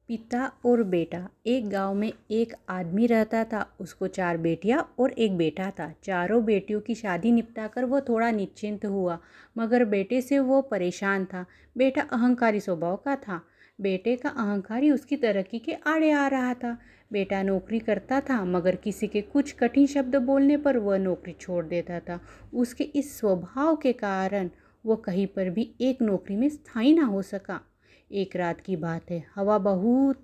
पिता और बेटा। एक गांव में एक आदमी रहता था। उसको 4 बेटियां और एक बेटा था। चारों बेटियों की शादी निपटाकर वो थोड़ा निश्चिंत हुआ, मगर बेटे से वो परेशान था। बेटा अहंकारी स्वभाव का था। बेटे का अहंकार ही उसकी तरक्की के आड़े आ रहा था। बेटा नौकरी करता था, मगर किसी के कुछ कठिन शब्द बोलने पर वह नौकरी छोड़ देता था। उसके इस स्वभाव के कारण वो कहीं पर भी एक नौकरी में स्थायी ना हो सका। एक रात की बात है। हवा बहुत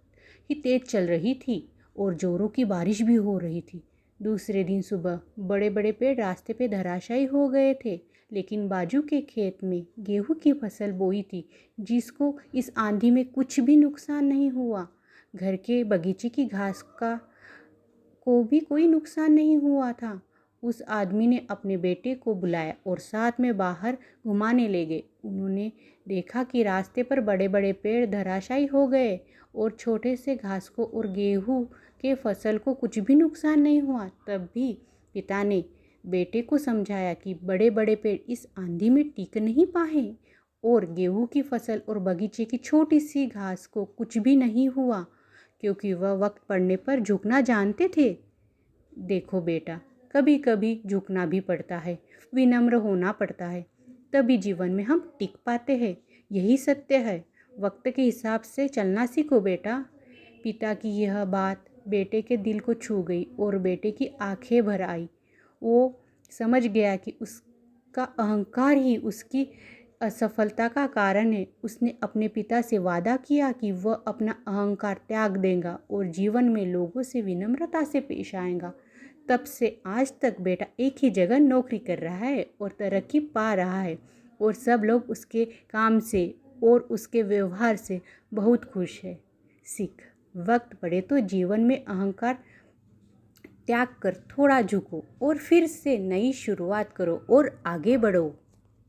ही तेज चल रही थी और जोरों की बारिश भी हो रही थी। दूसरे दिन सुबह बड़े बड़े पेड़ रास्ते पे धराशायी हो गए थे, लेकिन बाजू के खेत में गेहूं की फसल बोई थी, जिसको इस आंधी में कुछ भी नुकसान नहीं हुआ। घर के बगीचे की घास का को भी कोई नुकसान नहीं हुआ था। उस आदमी ने अपने बेटे को बुलाया और साथ में बाहर घुमाने ले गए। उन्होंने देखा कि रास्ते पर बड़े बड़े पेड़ धराशायी हो गए और छोटे से घास को और गेहूं के फसल को कुछ भी नुकसान नहीं हुआ। तब भी पिता ने बेटे को समझाया कि बड़े बड़े पेड़ इस आंधी में टिक नहीं पाए और गेहूं की फसल और बगीचे की छोटी सी घास को कुछ भी नहीं हुआ, क्योंकि वह वक्त पड़ने पर झुकना जानते थे। देखो बेटा, कभी कभी झुकना भी पड़ता है, विनम्र होना पड़ता है, तभी जीवन में हम टिक पाते हैं। यही सत्य है। वक्त के हिसाब से चलना सीखो बेटा। पिता की यह बात बेटे के दिल को छू गई और बेटे की आंखें भर आई। वो समझ गया कि उसका अहंकार ही उसकी असफलता का कारण है। उसने अपने पिता से वादा किया कि वह अपना अहंकार त्याग देगा और जीवन में लोगों से विनम्रता से पेश आएगा। तब से आज तक बेटा एक ही जगह नौकरी कर रहा है और तरक्की पा रहा है, और सब लोग उसके काम से और उसके व्यवहार से बहुत खुश है। सीख, वक्त पड़े तो जीवन में अहंकार त्याग कर थोड़ा झुको और फिर से नई शुरुआत करो और आगे बढ़ो।